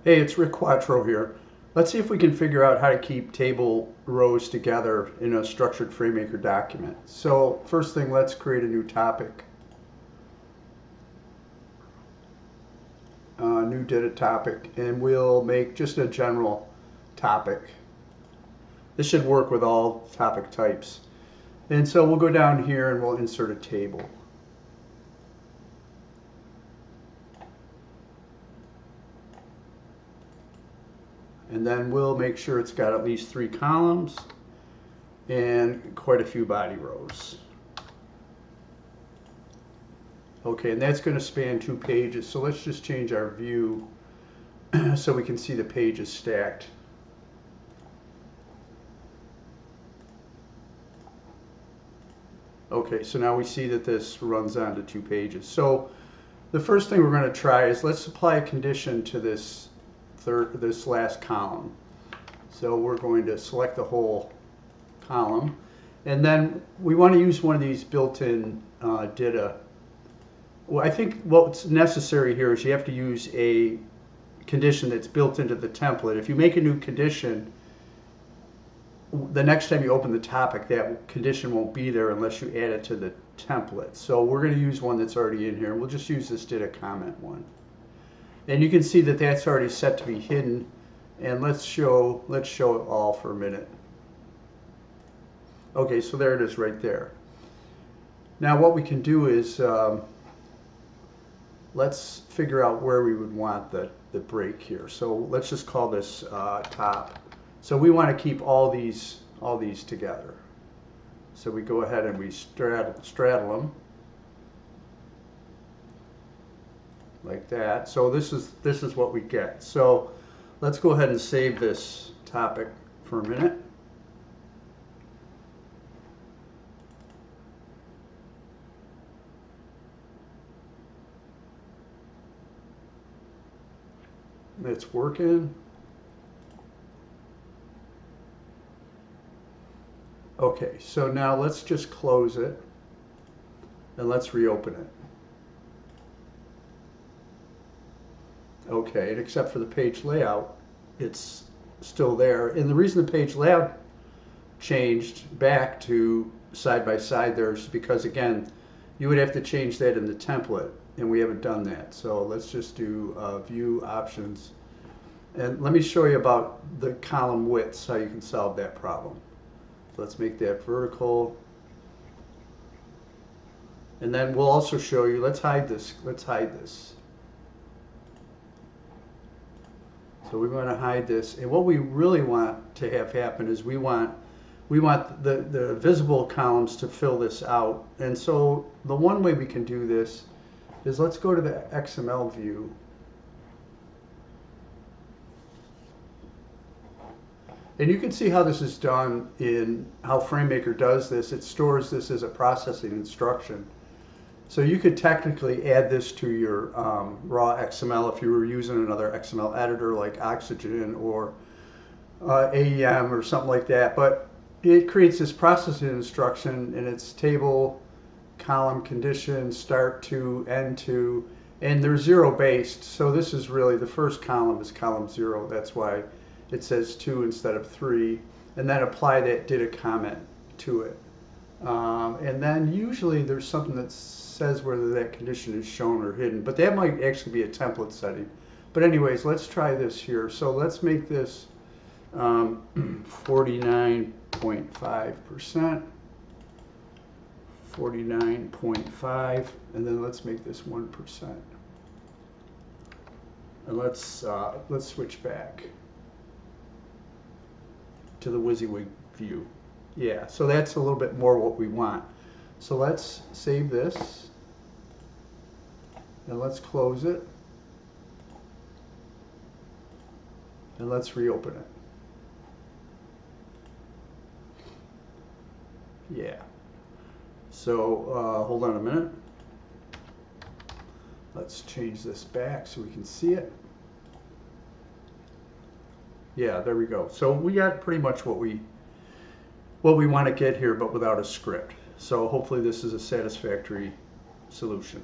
Hey, it's Rick Quattro here. Let's see if we can figure out how to keep table rows together in a structured FrameMaker document. So first thing, let's create a new topic. New DITA topic, and we'll make just a general topic. This should work with all topic types. And so we'll go down here and we'll insert a table. And then we'll make sure it's got at least 3 columns and quite a few body rows. Okay, and that's going to span 2 pages. So let's just change our view so we can see the pages stacked. Okay, so now we see that this runs on to 2 pages. So the first thing we're going to try is let's apply a condition to this last column. So we're going to select the whole column, and then we want to use one of these built-in DITA. Well, I think what's necessary here is you have to use a condition that's built into the template. If you make a new condition, the next time you open the topic, that condition won't be there unless you add it to the template. So we're going to use one that's already in here. We'll just use this DITA comment one. And you can see that that's already set to be hidden. And let's show it all for a minute. Okay, so there it is right there. Now what we can do is let's figure out where we would want the break here. So let's just call this top. So we want to keep all these together. So we go ahead and we straddle them like that. So this is what we get. So let's go ahead and save this topic for a minute. It's working. Okay, so now let's just close it and let's reopen it. Okay, and except for the page layout, it's still there. And the reason the page layout changed back to side by side there is because, again, you would have to change that in the template, and we haven't done that. So let's just do view options. And let me show you about the column widths, how you can solve that problem. So let's make that vertical. And then we'll also show you, let's hide this. So we want to hide this. And what we really want to have happen is we want the visible columns to fill this out. And so the one way we can do this is let's go to the XML view. And you can see how this is done in how FrameMaker does this. It stores this as a processing instruction. So you could technically add this to your raw XML if you were using another XML editor like Oxygen or AEM or something like that. But it creates this processing instruction, and it's table, column, condition, start to, end to, and they're 0 based. So this is really, the first column is column 0. That's why it says 2 instead of 3. And then apply that DITA comment to it. And then usually there's something that says whether that condition is shown or hidden, but that might actually be a template setting. But anyways, let's try this here. So let's make this 49.5%, 49.5, and then let's make this 1%. And let's switch back to the WYSIWYG view. Yeah, so that's a little bit more what we want. So let's save this, and let's close it, and let's reopen it. Yeah. So hold on a minute. Let's change this back so we can see it. Yeah, there we go. So we got pretty much what we want to get here, but without a script. So hopefully this is a satisfactory solution.